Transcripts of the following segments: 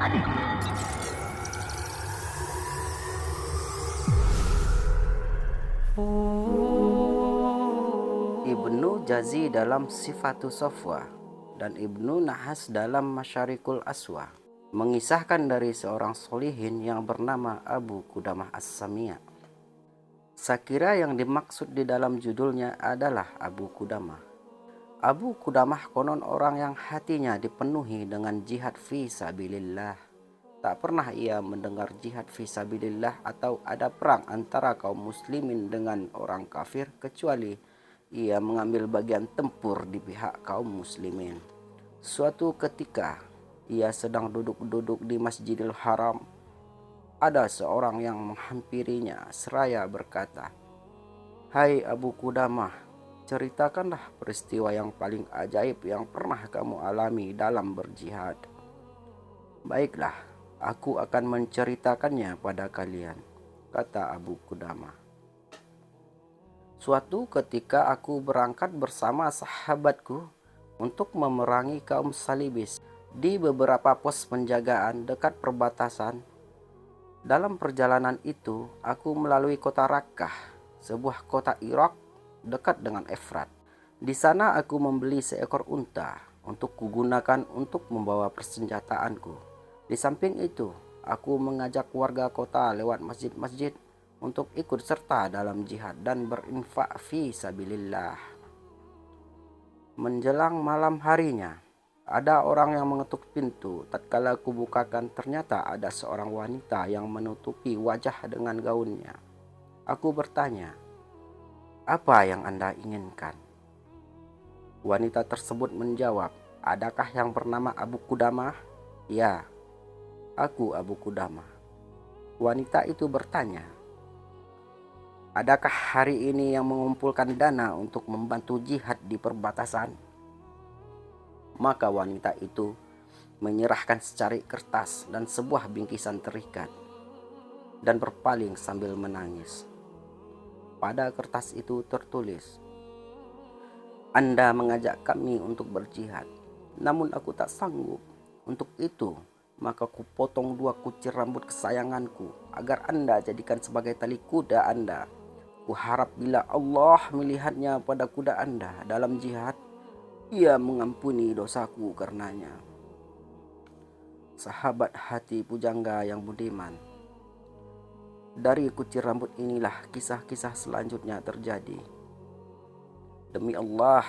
Ibnu Jazi dalam Sifatus Safwa dan Ibnu Nahas dalam Masyarikul Aswa mengisahkan dari seorang solihin yang bernama Abu Qudamah As-Samia. Sakira yang dimaksud di dalam judulnya adalah Abu Qudamah. Abu Qudamah konon orang yang hatinya dipenuhi dengan jihad fi sabilillah. Tak pernah ia mendengar jihad fi sabilillah atau ada perang antara kaum muslimin dengan orang kafir kecuali ia mengambil bagian tempur di pihak kaum muslimin. Suatu ketika ia sedang duduk-duduk di Masjidil Haram. Ada seorang yang menghampirinya seraya berkata, "Hai Abu Qudamah, ceritakanlah peristiwa yang paling ajaib yang pernah kamu alami dalam berjihad." "Baiklah, aku akan menceritakannya pada kalian," kata Abu Qudamah. "Suatu ketika aku berangkat bersama sahabatku untuk memerangi kaum salibis di beberapa pos penjagaan dekat perbatasan. Dalam perjalanan itu, aku melalui kota Rakkah, sebuah kota Irak dekat dengan Efrat. Di sana aku membeli seekor unta untuk kugunakan untuk membawa persenjataanku. Di samping itu, aku mengajak warga kota lewat masjid-masjid untuk ikut serta dalam jihad dan berinfak fi sabilillah. Menjelang malam harinya, ada orang yang mengetuk pintu. Tatkala aku bukakan, ternyata ada seorang wanita yang menutupi wajah dengan gaunnya. Aku bertanya, 'Apa yang Anda inginkan?' Wanita tersebut menjawab, 'Adakah yang bernama Abu Qudamah?' 'Ya, aku Abu Qudamah.' Wanita itu bertanya, 'Adakah hari ini yang mengumpulkan dana untuk membantu jihad di perbatasan?' Maka wanita itu menyerahkan secari kertas dan sebuah bingkisan terikat dan berpaling sambil menangis. Pada kertas itu tertulis, 'Anda mengajak kami untuk berjihad, namun aku tak sanggup. Untuk itu, maka kupotong 2 kucir rambut kesayanganku agar Anda jadikan sebagai tali kuda Anda. Kuharap bila Allah melihatnya pada kuda Anda dalam jihad, Ia mengampuni dosaku karenanya.' Sahabat hati pujangga yang budiman, dari kucir rambut inilah kisah-kisah selanjutnya terjadi. Demi Allah,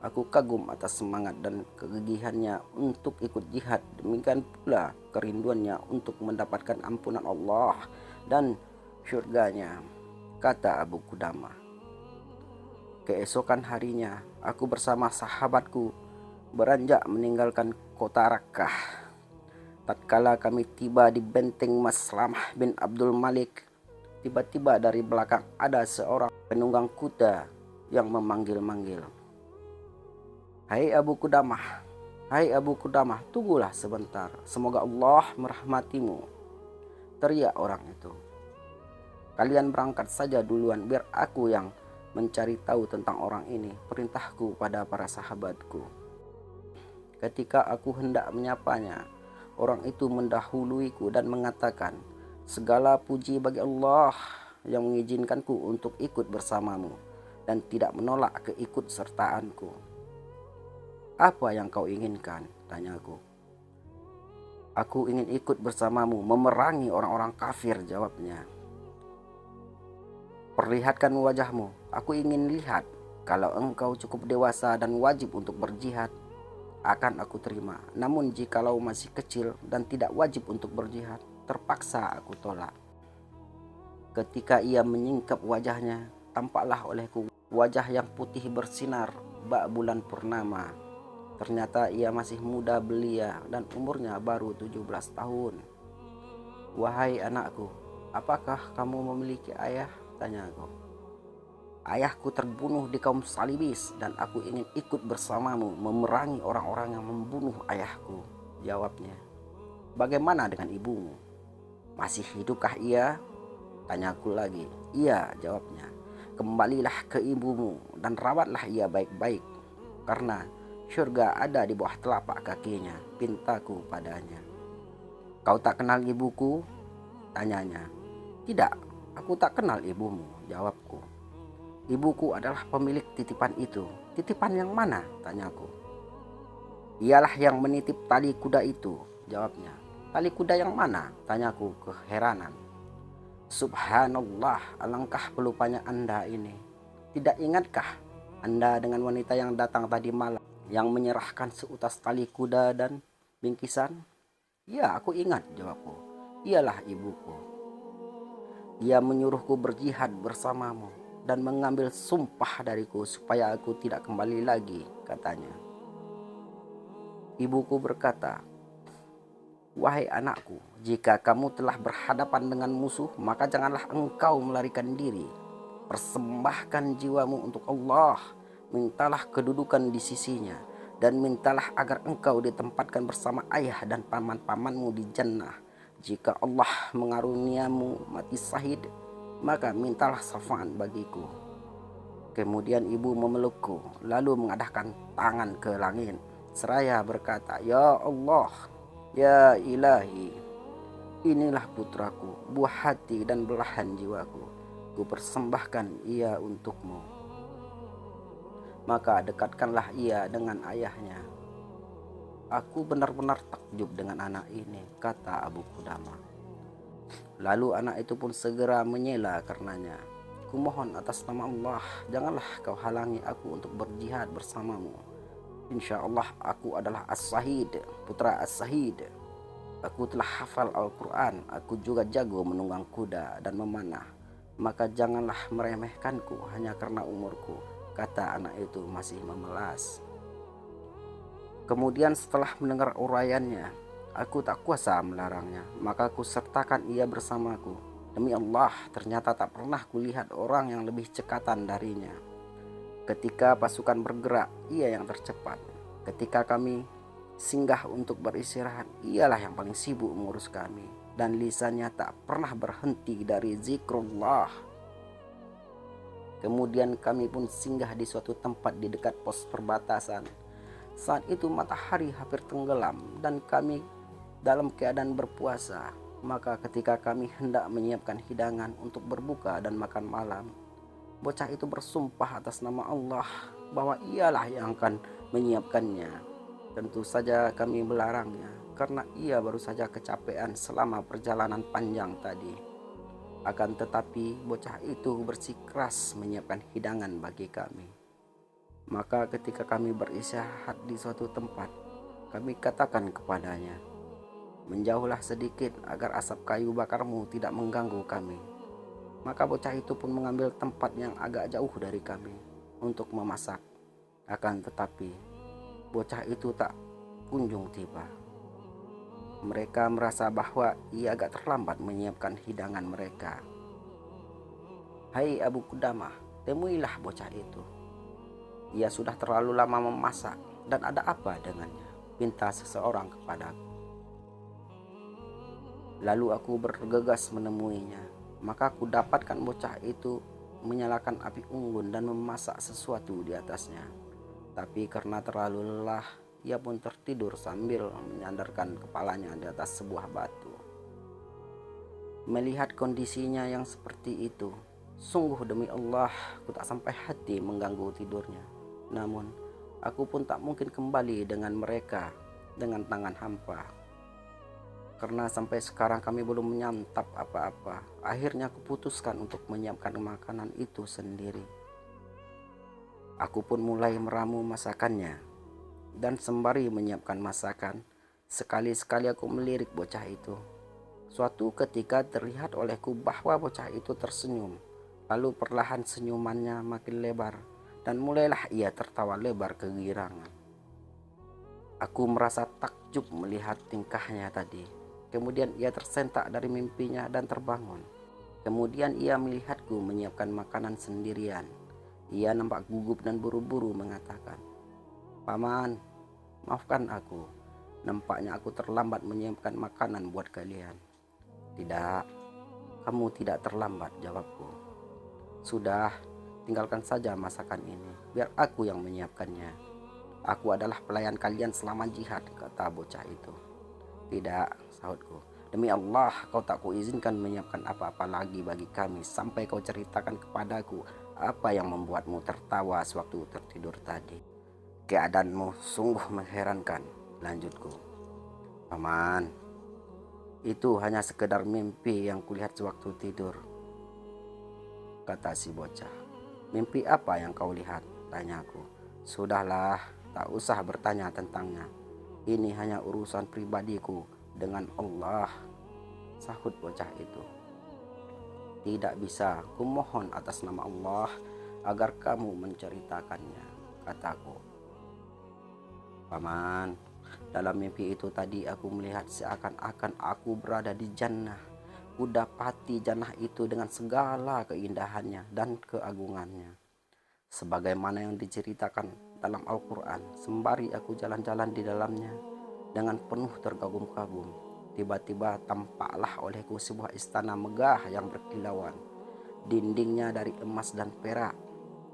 aku kagum atas semangat dan kegigihannya untuk ikut jihad. Demikian pula kerinduannya untuk mendapatkan ampunan Allah dan syurganya," kata Abu Qudamah. Keesokan harinya, aku bersama sahabatku beranjak meninggalkan kota Rakkah. Tatkala kami tiba di benteng Maslamah bin Abdul Malik, tiba-tiba dari belakang ada seorang penunggang kuda yang memanggil-manggil, "Hai Abu Qudamah, hai Abu Qudamah, tunggulah sebentar. Semoga Allah merahmatimu," teriak orang itu. "Kalian berangkat saja duluan biar aku yang mencari tahu tentang orang ini," perintahku pada para sahabatku. Ketika aku hendak menyapanya, orang itu mendahuluiku dan mengatakan, "Segala puji bagi Allah yang mengizinkanku untuk ikut bersamamu dan tidak menolak keikutsertaanku." "Apa yang kau inginkan?" tanyaku. "Aku ingin ikut bersamamu memerangi orang-orang kafir," jawabnya. "Perlihatkan wajahmu, aku ingin lihat. Kalau engkau cukup dewasa dan wajib untuk berjihad, akan aku terima. Namun jikalau masih kecil dan tidak wajib untuk berjihad, terpaksa aku tolak." Ketika ia menyingkap wajahnya, tampaklah olehku wajah yang putih bersinar bak bulan purnama. Ternyata ia masih muda belia dan umurnya baru 17 tahun. "Wahai anakku, apakah kamu memiliki ayah?" tanyaku. "Ayahku terbunuh di kaum salibis dan aku ingin ikut bersamamu memerangi orang-orang yang membunuh ayahku," jawabnya. "Bagaimana dengan ibumu? Masih hidupkah ia?" tanyaku lagi. "Iya," jawabnya. "Kembalilah ke ibumu dan rawatlah ia baik-baik, karena syurga ada di bawah telapak kakinya," pintaku padanya. Kau tak kenal ibuku? Tanyanya. Tidak, aku tak kenal ibumu, jawabku. Ibuku adalah pemilik titipan itu. Titipan yang mana? Tanyaku. Ialah yang menitip tali kuda itu, jawabnya. Tali kuda yang mana? Tanyaku keheranan. Subhanallah, alangkah pelupanya Anda ini. Tidak ingatkah Anda dengan wanita yang datang tadi malam, yang menyerahkan seutas tali kuda dan bingkisan? Ya, aku ingat, jawabku. Ialah ibuku. Ia menyuruhku berjihad bersamamu dan mengambil sumpah dariku supaya aku tidak kembali lagi, katanya. Ibuku berkata, wahai anakku, jika kamu telah berhadapan dengan musuh, maka janganlah engkau melarikan diri. Persembahkan jiwamu untuk Allah, mintalah kedudukan di sisinya, dan mintalah agar engkau ditempatkan bersama ayah dan paman-pamanmu di jannah. Jika Allah mengaruniamu mati syahid, maka mintalah syafaat bagiku. Kemudian ibu memelukku, lalu mengadahkan tangan ke langit, seraya berkata, ya Allah, ya ilahi, inilah putraku, buah hati dan belahan jiwaku. Ku persembahkan ia untukmu. Maka dekatkanlah ia dengan ayahnya. Aku benar-benar takjub dengan anak ini, kata Abu Qudamah. Lalu anak itu pun segera menyela karenanya. Kumohon atas nama Allah, janganlah kau halangi aku untuk berjihad bersamamu. Insya Allah aku adalah As-Sahid, putra As-Sahid. Aku telah hafal Al-Quran, aku juga jago menunggang kuda dan memanah. Maka janganlah meremehkanku hanya karena umurku, kata anak itu masih memelas. Kemudian setelah mendengar uraiannya, aku tak kuasa melarangnya, maka aku sertakan ia bersamaku. Demi Allah, ternyata tak pernah kulihat orang yang lebih cekatan darinya. Ketika pasukan bergerak, ia yang tercepat. Ketika kami singgah untuk beristirahat, ialah yang paling sibuk mengurus kami, dan lisannya tak pernah berhenti dari zikrullah. Kemudian kami pun singgah di suatu tempat di dekat pos perbatasan. Saat itu matahari hampir tenggelam dan kami dalam keadaan berpuasa. Maka ketika kami hendak menyiapkan hidangan untuk berbuka dan makan malam, bocah itu bersumpah atas nama Allah bahwa ialah yang akan menyiapkannya. Tentu saja kami melarangnya karena ia baru saja kecapean selama perjalanan panjang tadi. Akan tetapi bocah itu bersikeras menyiapkan hidangan bagi kami. Maka ketika kami beristirahat di suatu tempat, kami katakan kepadanya, menjauhlah sedikit agar asap kayu bakarmu tidak mengganggu kami. Maka bocah itu pun mengambil tempat yang agak jauh dari kami untuk memasak. Akan tetapi bocah itu tak kunjung tiba. Mereka merasa bahwa ia agak terlambat menyiapkan hidangan mereka. Hai Abu Qudamah, temuilah bocah itu. Ia sudah terlalu lama memasak dan ada apa dengannya? Pinta seseorang kepadaku. Lalu aku bergegas menemuinya. Maka aku dapatkan bocah itu menyalakan api unggun dan memasak sesuatu di atasnya. Tapi karena terlalu lelah, ia pun tertidur sambil menyandarkan kepalanya di atas sebuah batu. Melihat kondisinya yang seperti itu, sungguh demi Allah, aku tak sampai hati mengganggu tidurnya. Namun, aku pun tak mungkin kembali dengan mereka dengan tangan hampa. Karena sampai sekarang kami belum menyantap apa-apa. Akhirnya aku putuskan untuk menyiapkan makanan itu sendiri. Aku pun mulai meramu masakannya. Dan sembari menyiapkan masakan, sekali-sekali aku melirik bocah itu. Suatu ketika terlihat olehku bahwa bocah itu tersenyum. Lalu perlahan senyumannya makin lebar. Dan mulailah ia tertawa lebar kegirangan. Aku merasa takjub melihat tingkahnya tadi. Kemudian ia tersentak dari mimpinya dan terbangun. Kemudian ia melihatku menyiapkan makanan sendirian. Ia nampak gugup dan buru-buru mengatakan, Paman, maafkan aku. Nampaknya aku terlambat menyiapkan makanan buat kalian. Tidak, kamu tidak terlambat, jawabku. Sudah, tinggalkan saja masakan ini, biar aku yang menyiapkannya. Aku adalah pelayan kalian selama jihad, kata bocah itu. Tidak, sahutku. Demi Allah, kau tak kuizinkan menyiapkan apa-apa lagi bagi kami sampai kau ceritakan kepadaku apa yang membuatmu tertawa sewaktu tertidur tadi. Keadaanmu sungguh mengherankan, lanjutku. Paman, itu hanya sekedar mimpi yang kulihat sewaktu tidur, kata si bocah. Mimpi apa yang kau lihat? Tanyaku. Sudahlah, tak usah bertanya tentangnya. Ini hanya urusan pribadiku dengan Allah, sahut bocah itu. Tidak bisa, kumohon atas nama Allah agar kamu menceritakannya, kataku. Paman, dalam mimpi itu tadi aku melihat seakan-akan aku berada di jannah. Kudapati jannah itu dengan segala keindahannya dan keagungannya, sebagaimana yang diceritakan dalam Al-Quran. Sembari aku jalan-jalan di dalamnya dengan penuh terkagum-kagum, tiba-tiba tampaklah olehku sebuah istana megah yang berkilauan. Dindingnya dari emas dan perak,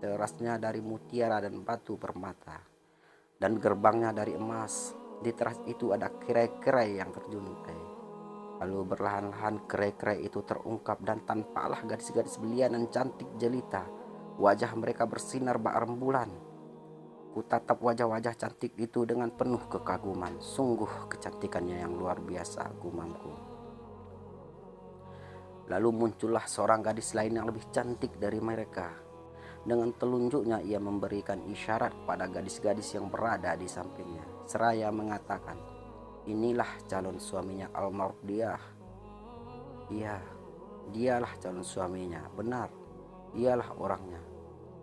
terasnya dari mutiara dan batu permata, dan gerbangnya dari emas. Di teras itu ada kerai-kerai yang terjuntai. Lalu berlahan-lahan kerai-kerai itu terungkap dan tampaklah gadis-gadis belia dan cantik jelita. Wajah mereka bersinar bak rembulan. Kutatap wajah-wajah cantik itu dengan penuh kekaguman. Sungguh kecantikannya yang luar biasa, gumamku. Lalu muncullah seorang gadis lain yang lebih cantik dari mereka. Dengan telunjuknya ia memberikan isyarat pada gadis-gadis yang berada di sampingnya, seraya mengatakan, inilah calon suaminya Al-Mardiah. Iya, dialah calon suaminya, benar, dialah orangnya.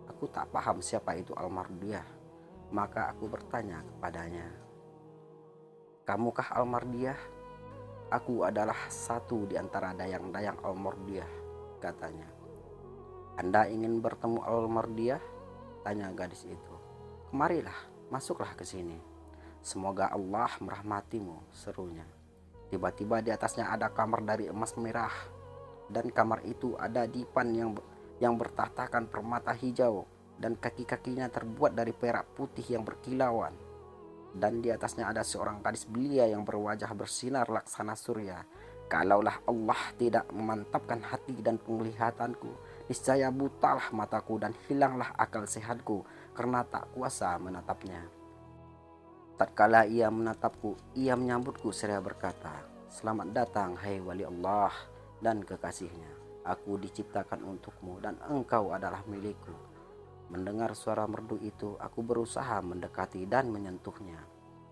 Aku tak paham siapa itu Al-Mardiah. Maka aku bertanya kepadanya, kamukah Al-Mardiah? Aku adalah satu di antara dayang-dayang Al-Mardiah, katanya. Anda ingin bertemu Al-Mardiah? Tanya gadis itu. Kemarilah, masuklah ke sini. Semoga Allah merahmatimu, serunya. Tiba-tiba di atasnya ada kamar dari emas merah, dan kamar itu ada dipan yang bertahtakan permata hijau, dan kaki-kakinya terbuat dari perak putih yang berkilauan. Dan di atasnya ada seorang gadis belia yang berwajah bersinar laksana surya. Kalaulah Allah tidak memantapkan hati dan penglihatanku, niscaya butalah mataku dan hilanglah akal sehatku karena tak kuasa menatapnya. Tatkala ia menatapku, ia menyambutku seraya berkata, selamat datang hai wali Allah dan kekasihnya. Aku diciptakan untukmu dan engkau adalah milikku. Mendengar suara merdu itu, aku berusaha mendekati dan menyentuhnya.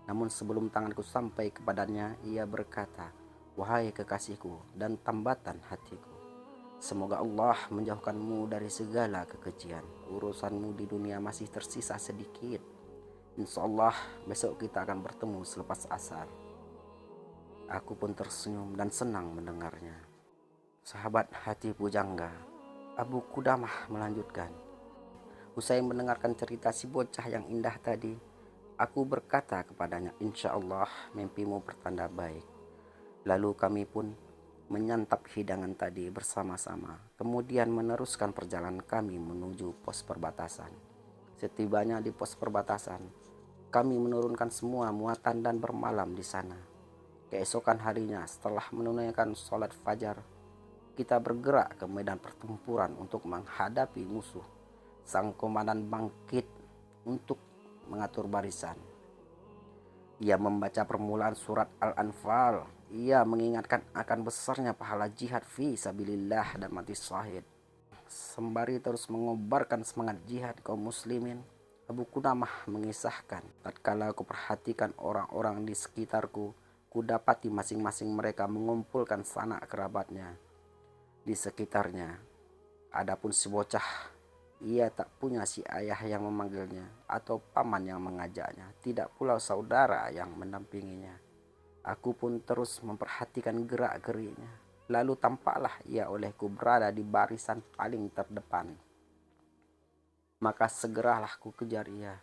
Namun sebelum tanganku sampai kepadanya, ia berkata, wahai kekasihku dan tambatan hatiku, semoga Allah menjauhkanmu dari segala kekejian. Urusanmu di dunia masih tersisa sedikit. Insya Allah besok kita akan bertemu selepas asar. Aku pun tersenyum dan senang mendengarnya. Sahabat hati pujangga, Abu Qudamah melanjutkan. Usai mendengarkan cerita si bocah yang indah tadi, aku berkata kepadanya, insya Allah mimpimu pertanda baik. Lalu kami pun menyantap hidangan tadi bersama-sama, kemudian meneruskan perjalanan kami menuju pos perbatasan. Setibanya di pos perbatasan, kami menurunkan semua muatan dan bermalam di sana. Keesokan harinya setelah menunaikan sholat fajar, kita bergerak ke medan pertempuran untuk menghadapi musuh. Sang komandan bangkit untuk mengatur barisan. Ia membaca permulaan surat Al-Anfal. Ia mengingatkan akan besarnya pahala jihad fi sabilillah dan mati syahid. Sembari terus mengobarkan semangat jihad kaum muslimin, Abu Qudamah mengisahkan, tatkala aku perhatikan orang-orang di sekitarku, kudapati masing-masing mereka mengumpulkan sanak kerabatnya di sekitarnya. Adapun si bocah, ia tak punya si ayah yang memanggilnya atau paman yang mengajaknya, tidak pula saudara yang mendampinginya. Aku pun terus memperhatikan gerak-geriknya. Lalu tampaklah ia olehku berada di barisan paling terdepan. Maka segeralah ku kejar ia.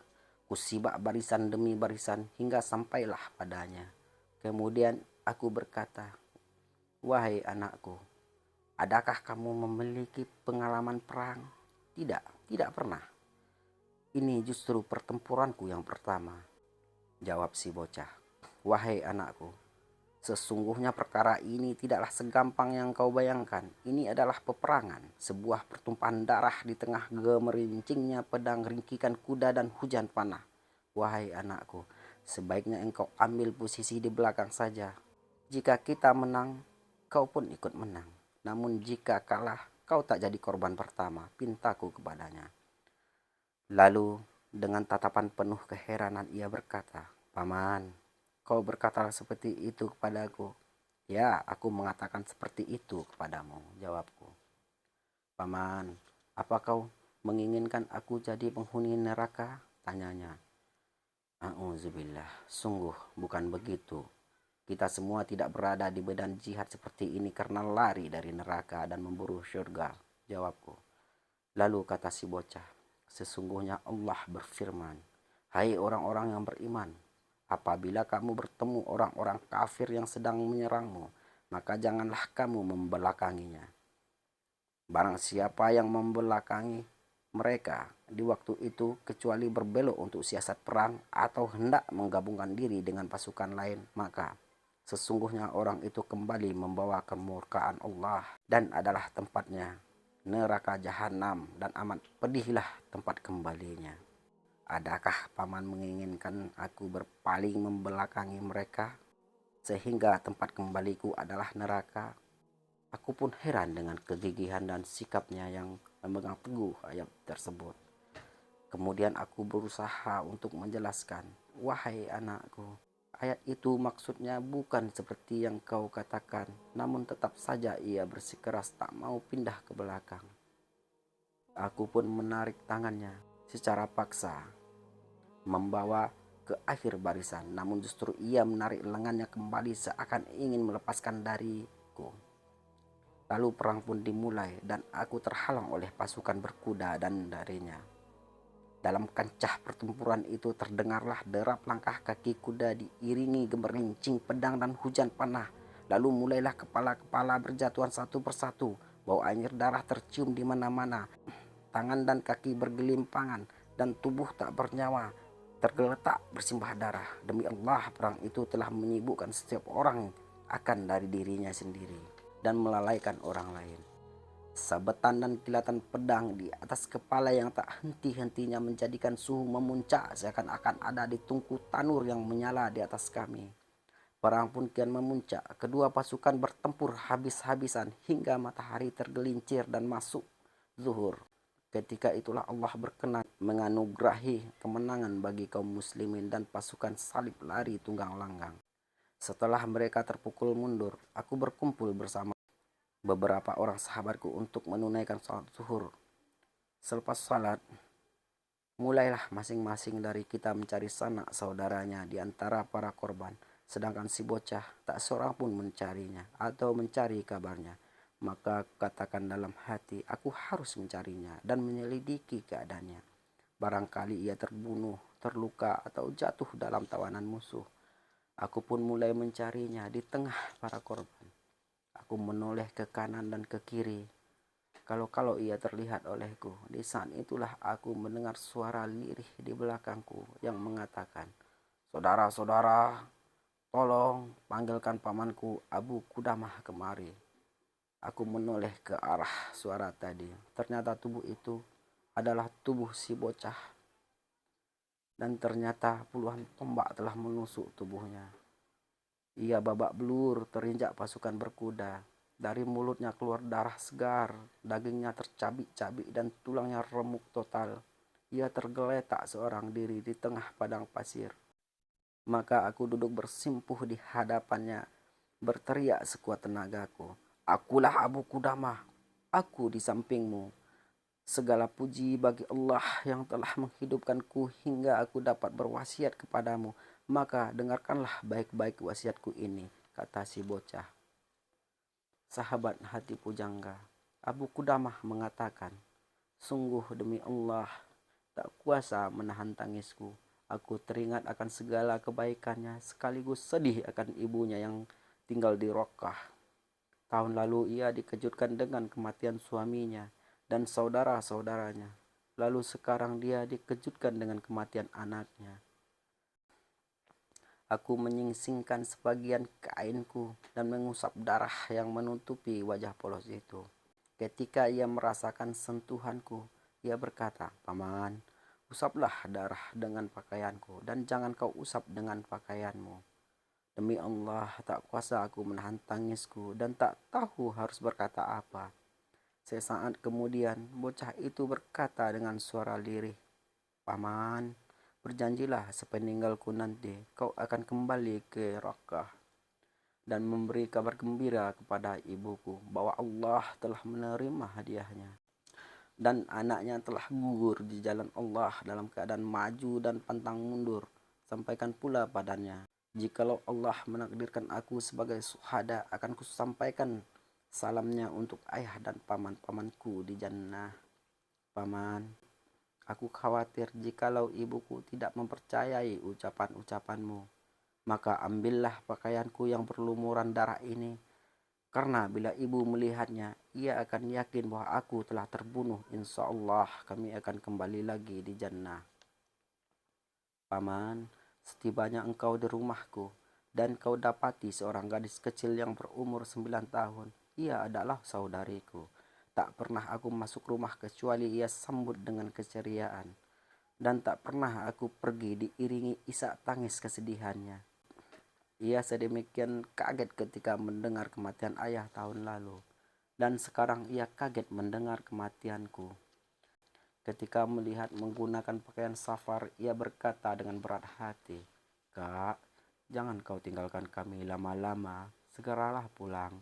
Kusibak barisan demi barisan hingga sampailah padanya. Kemudian aku berkata, wahai anakku, adakah kamu memiliki pengalaman perang? Tidak pernah. Ini justru pertempuranku yang pertama, jawab si bocah. Wahai anakku, Sesungguhnya perkara ini tidaklah segampang yang kau bayangkan. Ini adalah peperangan, sebuah pertumpahan darah di tengah gemerincingnya pedang, ringkikan kuda, dan hujan panah. Wahai anakku, sebaiknya engkau ambil posisi di belakang saja. Jika kita menang, kau pun ikut menang. Namun jika kalah, kau tak jadi korban pertama, pintaku kepadanya. Lalu dengan tatapan penuh keheranan ia berkata, Paman, kau berkata seperti itu kepadaku. Ya, aku mengatakan seperti itu kepadamu, jawabku. Paman, apa kau menginginkan aku jadi penghuni neraka? Tanyanya. A'udzubillah, sungguh bukan begitu. Kita semua tidak berada di medan jihad seperti ini karena lari dari neraka dan memburu surga, jawabku. Lalu kata si bocah, sesungguhnya Allah berfirman, hai orang-orang yang beriman, apabila kamu bertemu orang-orang kafir yang sedang menyerangmu, maka janganlah kamu membelakanginya. Barang siapa yang membelakangi mereka di waktu itu kecuali berbelok untuk siasat perang atau hendak menggabungkan diri dengan pasukan lain, maka sesungguhnya orang itu kembali membawa kemurkaan Allah dan adalah tempatnya neraka jahanam, dan amat pedihlah tempat kembalinya. Adakah paman menginginkan aku berpaling membelakangi mereka sehingga tempat kembaliku adalah neraka? Aku pun heran dengan kegigihan dan sikapnya yang memegang teguh ayat tersebut. Kemudian aku berusaha untuk menjelaskan, wahai anakku, ayat itu maksudnya bukan seperti yang kau katakan, namun tetap saja ia bersikeras tak mau pindah ke belakang. Aku pun menarik tangannya secara paksa, membawa ke akhir barisan, namun justru ia menarik lengannya kembali seakan ingin melepaskan dariku. Lalu perang pun dimulai dan aku terhalang oleh pasukan berkuda dan darinya. Dalam kancah pertempuran itu terdengarlah derap langkah kaki kuda diiringi gemerincing pedang dan hujan panah. Lalu mulailah kepala-kepala berjatuhan satu persatu. Bau anyir darah tercium di mana-mana. Tangan dan kaki bergelimpangan dan tubuh tak bernyawa tergeletak bersimbah darah. Demi Allah, perang itu telah menyibukkan setiap orang akan dari dirinya sendiri dan melalaikan orang lain. Sabetan dan kilatan pedang di atas kepala yang tak henti-hentinya menjadikan suhu memuncak seakan-akan ada di tungku tanur yang menyala di atas kami. Perang pun kian memuncak. Kedua pasukan bertempur habis-habisan hingga matahari tergelincir dan masuk zuhur. Ketika itulah Allah berkenan menganugerahi kemenangan bagi kaum muslimin dan pasukan salib lari tunggang langgang. Setelah mereka terpukul mundur, aku berkumpul bersama beberapa orang sahabatku untuk menunaikan salat zuhur. Selepas salat, mulailah masing-masing dari kita mencari sanak saudaranya di antara para korban, sedangkan si bocah tak seorang pun mencarinya atau mencari kabarnya. Maka katakan dalam hati, aku harus mencarinya dan menyelidiki keadaannya. Barangkali ia terbunuh, terluka, atau jatuh dalam tawanan musuh. Aku pun mulai mencarinya di tengah para korban. Aku menoleh ke kanan dan ke kiri. Kalau ia terlihat olehku. Di saat itulah aku mendengar suara lirih di belakangku yang mengatakan, saudara-saudara, tolong panggilkan pamanku Abu Qudamah kemari. Aku menoleh ke arah suara tadi. Ternyata tubuh itu adalah tubuh si bocah. Dan ternyata puluhan tombak telah menusuk tubuhnya. Ia babak belur terinjak pasukan berkuda. Dari mulutnya keluar darah segar, dagingnya tercabik-cabik dan tulangnya remuk total. Ia tergeletak seorang diri di tengah padang pasir. Maka aku duduk bersimpuh di hadapannya, berteriak sekuat tenagaku. Akulah Abu Qudamah, aku di sampingmu. Segala puji bagi Allah yang telah menghidupkanku hingga aku dapat berwasiat kepadamu. Maka dengarkanlah baik-baik wasiatku ini, kata si bocah. Sahabat hati pujangga, Abu Qudamah mengatakan, sungguh demi Allah, tak kuasa menahan tangisku. Aku teringat akan segala kebaikannya, sekaligus sedih akan ibunya yang tinggal di Rokkah. Tahun lalu ia dikejutkan dengan kematian suaminya dan saudara-saudaranya. Lalu sekarang dia dikejutkan dengan kematian anaknya. Aku menyingsingkan sebagian kainku dan mengusap darah yang menutupi wajah polos itu. Ketika ia merasakan sentuhanku, ia berkata, "Paman, usaplah darah dengan pakaianku dan jangan kau usap dengan pakaianmu." Demi Allah, tak kuasa aku menahan tangisku dan tak tahu harus berkata apa. Sesaat kemudian, bocah itu berkata dengan suara lirih, "Paman, berjanjilah sepeninggalku nanti kau akan kembali ke Rakkah dan memberi kabar gembira kepada ibuku bahwa Allah telah menerima hadiahnya dan anaknya telah gugur di jalan Allah dalam keadaan maju dan pantang mundur. Sampaikan pula padanya, jikalau Allah menakdirkan aku sebagai syuhada, akan kusampaikan salamnya untuk ayah dan paman-pamanku di jannah. Paman, aku khawatir jikalau ibuku tidak mempercayai ucapan-ucapanmu, maka ambillah pakaianku yang berlumuran darah ini, karena bila ibu melihatnya, ia akan yakin bahwa aku telah terbunuh. Insya Allah kami akan kembali lagi di jannah. Paman, setibanya engkau di rumahku, dan kau dapati seorang gadis kecil yang berumur 9 tahun. Ia adalah saudariku. Tak pernah aku masuk rumah kecuali ia sambut dengan keceriaan. Dan tak pernah aku pergi diiringi isak tangis kesedihannya. Ia sedemikian kaget ketika mendengar kematian ayah tahun lalu. Dan sekarang ia kaget mendengar kematianku. Ketika melihat menggunakan pakaian safar, ia berkata dengan berat hati, "Kak, jangan kau tinggalkan kami lama-lama. Segeralah pulang."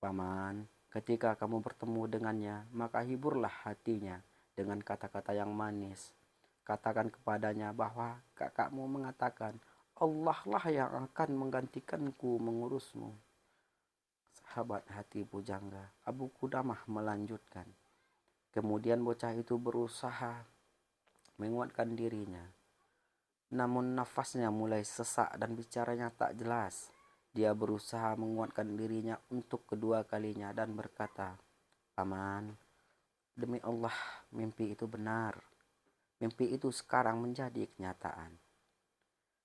Paman, ketika kamu bertemu dengannya, maka hiburlah hatinya dengan kata-kata yang manis. Katakan kepadanya bahwa kakakmu mengatakan, Allah lah yang akan menggantikanku mengurusmu. Sahabat hati pujangga, Abu Qudamah melanjutkan. Kemudian bocah itu berusaha menguatkan dirinya. Namun nafasnya mulai sesak dan bicaranya tak jelas. Dia berusaha menguatkan dirinya untuk kedua kalinya dan berkata, "Paman, demi Allah mimpi itu benar. Mimpi itu sekarang menjadi kenyataan.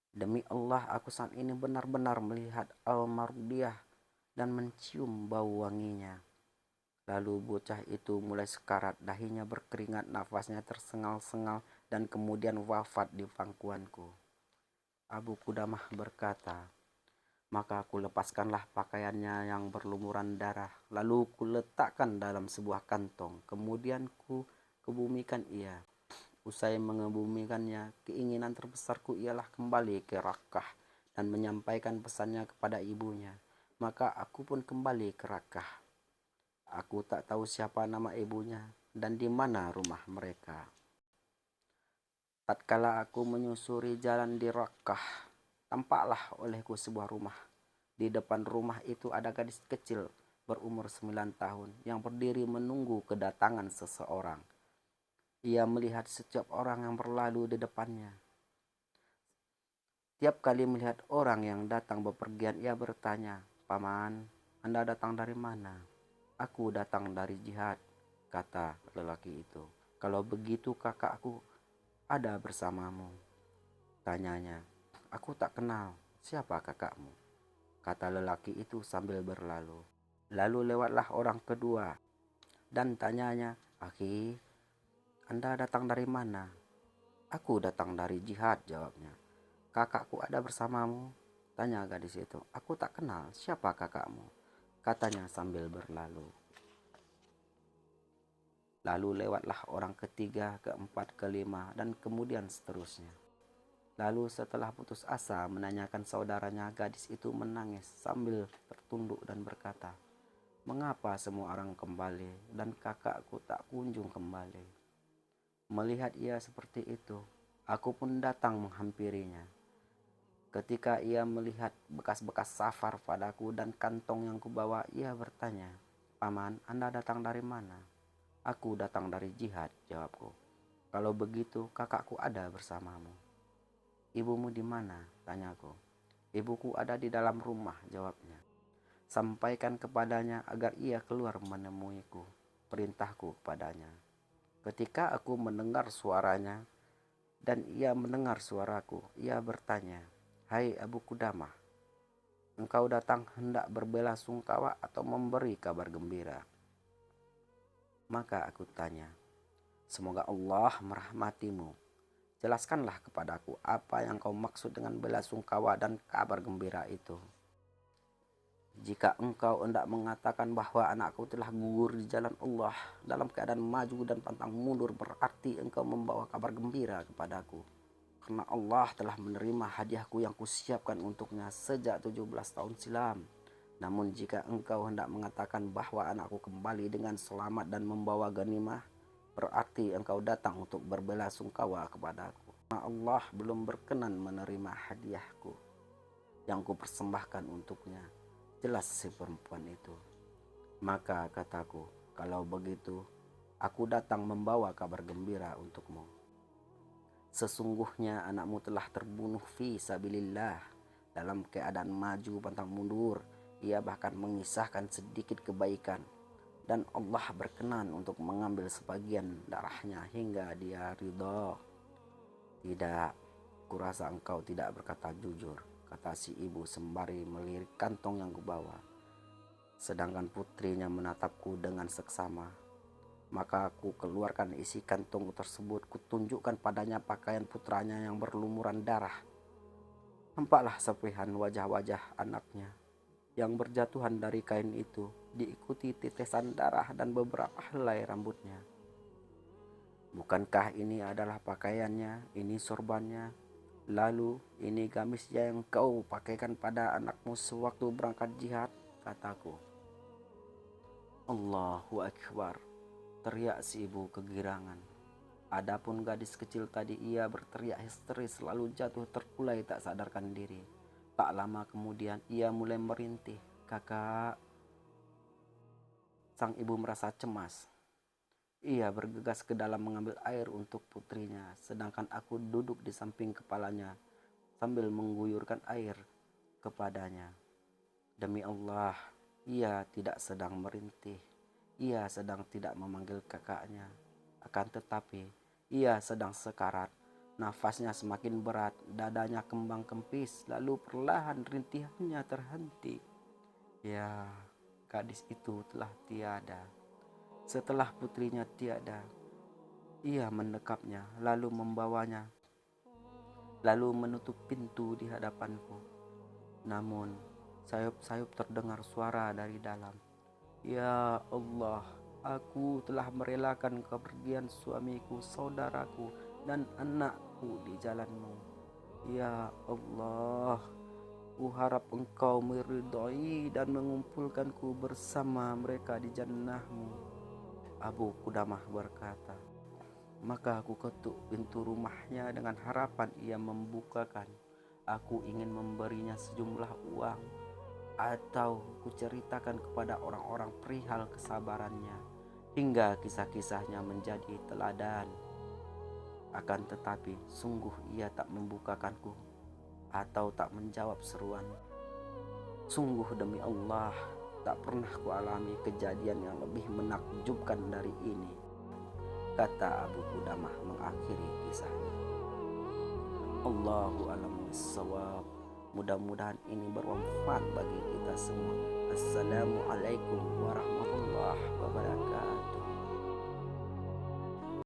Demi Allah aku saat ini benar-benar melihat Al-Marudiyah dan mencium bau wanginya." Lalu bocah itu mulai sekarat, dahinya berkeringat, nafasnya tersengal-sengal dan kemudian wafat di pangkuanku. Abu Qudamah berkata, "Maka aku lepaskanlah pakaiannya yang berlumuran darah, lalu kuletakkan dalam sebuah kantong, kemudian ku kebumikan ia. Usai mengebumikannya, keinginan terbesarku ialah kembali ke Rakkah dan menyampaikan pesannya kepada ibunya. Maka aku pun kembali ke Rakkah. Aku tak tahu siapa nama ibunya dan di mana rumah mereka. Tatkala aku menyusuri jalan di Rakkah, tampaklah olehku sebuah rumah. Di depan rumah itu ada gadis kecil berumur 9 tahun yang berdiri menunggu kedatangan seseorang. Ia melihat setiap orang yang berlalu di depannya. Tiap kali melihat orang yang datang bepergian, ia bertanya, "Paman, Anda datang dari mana?" "Aku datang dari jihad," kata lelaki itu. "Kalau begitu kakakku ada bersamamu?" Tanyanya. "Aku tak kenal. Siapa kakakmu?" kata lelaki itu sambil berlalu. Lalu lewatlah orang kedua dan tanyanya, "Akhi, Anda datang dari mana?" "Aku datang dari jihad," jawabnya. "Kakakku ada bersamamu?" tanya gadis itu. "Aku tak kenal. Siapa kakakmu?" katanya sambil berlalu. Lalu lewatlah orang ketiga, keempat, kelima, dan kemudian seterusnya. Lalu setelah putus asa menanyakan saudaranya, gadis itu menangis sambil tertunduk dan berkata, "Mengapa semua orang kembali dan kakakku tak kunjung kembali?" Melihat ia seperti itu, aku pun datang menghampirinya. Ketika ia melihat bekas-bekas safar padaku dan kantong yang kubawa, ia bertanya, "Paman, Anda datang dari mana?" "Aku datang dari jihad," jawabku. "Kalau begitu kakakku ada bersamamu." "Ibumu di mana?" tanyaku. "Ibuku ada di dalam rumah," jawabnya. "Sampaikan kepadanya agar ia keluar menemuiku," perintahku kepadanya. Ketika aku mendengar suaranya dan ia mendengar suaraku, ia bertanya, Hai Abu Qudamah, engkau datang hendak berbela sungkawa atau memberi kabar gembira? Maka aku tanya, semoga Allah merahmatimu. Jelaskanlah kepadaku apa yang kau maksud dengan bela sungkawa dan kabar gembira itu. Jika engkau hendak mengatakan bahwa anakku telah gugur di jalan Allah dalam keadaan maju dan pantang mundur, berarti engkau membawa kabar gembira kepadaku. Karena Allah telah menerima hadiahku yang kusiapkan untuknya sejak 17 tahun silam. Namun jika engkau hendak mengatakan bahwa anakku kembali dengan selamat dan membawa ganimah, berarti engkau datang untuk berbela sungkawa kepadaku. Karena Allah belum berkenan menerima hadiahku yang kupersembahkan untuknya. Jelas si perempuan itu. Maka kataku, kalau begitu, aku datang membawa kabar gembira untukmu. Sesungguhnya anakmu telah terbunuh fi sabilillah dalam keadaan maju pantang mundur. Ia bahkan mengisahkan sedikit kebaikan, dan Allah berkenan untuk mengambil sebagian darahnya hingga dia ridha. Tidak, kurasa engkau tidak berkata jujur, kata si ibu sembari melirik kantong yang kubawa. Sedangkan putrinya menatapku dengan seksama. Maka aku keluarkan isi kantong tersebut, kutunjukkan padanya pakaian putranya yang berlumuran darah. Nampaklah serpihan wajah-wajah anaknya yang berjatuhan dari kain itu, diikuti tetesan darah dan beberapa helai rambutnya. Bukankah ini adalah pakaiannya, ini sorbannya, lalu ini gamisnya yang kau pakaikan pada anakmu sewaktu berangkat jihad, kataku. Allahu Akbar, teriak si ibu kegirangan. Adapun gadis kecil tadi, ia berteriak histeris lalu jatuh terkulai tak sadarkan diri. Tak lama kemudian ia mulai merintih. Kakak. Sang ibu merasa cemas. Ia bergegas ke dalam mengambil air untuk putrinya, sedangkan aku duduk di samping kepalanya sambil mengguyurkan air kepadanya. Demi Allah, ia tidak sedang merintih. Ia sedang tidak memanggil kakaknya. Akan tetapi, ia sedang sekarat. Nafasnya semakin berat, dadanya kembang kempis, lalu perlahan rintihannya terhenti. Ya, gadis itu telah tiada. Setelah putrinya tiada, ia mendekapnya, lalu membawanya, lalu menutup pintu di hadapanku. Namun, sayup-sayup terdengar suara dari dalam. Ya Allah, aku telah merelakan kepergian suamiku, saudaraku, dan anakku di jalanmu. Ya Allah, kuharap engkau meridhai dan mengumpulkanku bersama mereka di jannahmu. Abu Qudamah berkata, maka aku ketuk pintu rumahnya dengan harapan ia membukakan. Aku ingin memberinya sejumlah uang, atau kuceritakan kepada orang-orang perihal kesabarannya, hingga kisah-kisahnya menjadi teladan. Akan tetapi sungguh ia tak membukakanku, atau tak menjawab seruan. Sungguh demi Allah, tak pernah kualami kejadian yang lebih menakjubkan dari ini, kata Abu Qudamah mengakhiri kisahnya. Allahu a'lam bishawab. Mudah-mudahan ini bermanfaat bagi kita semua. Assalamualaikum warahmatullahi wabarakatuh.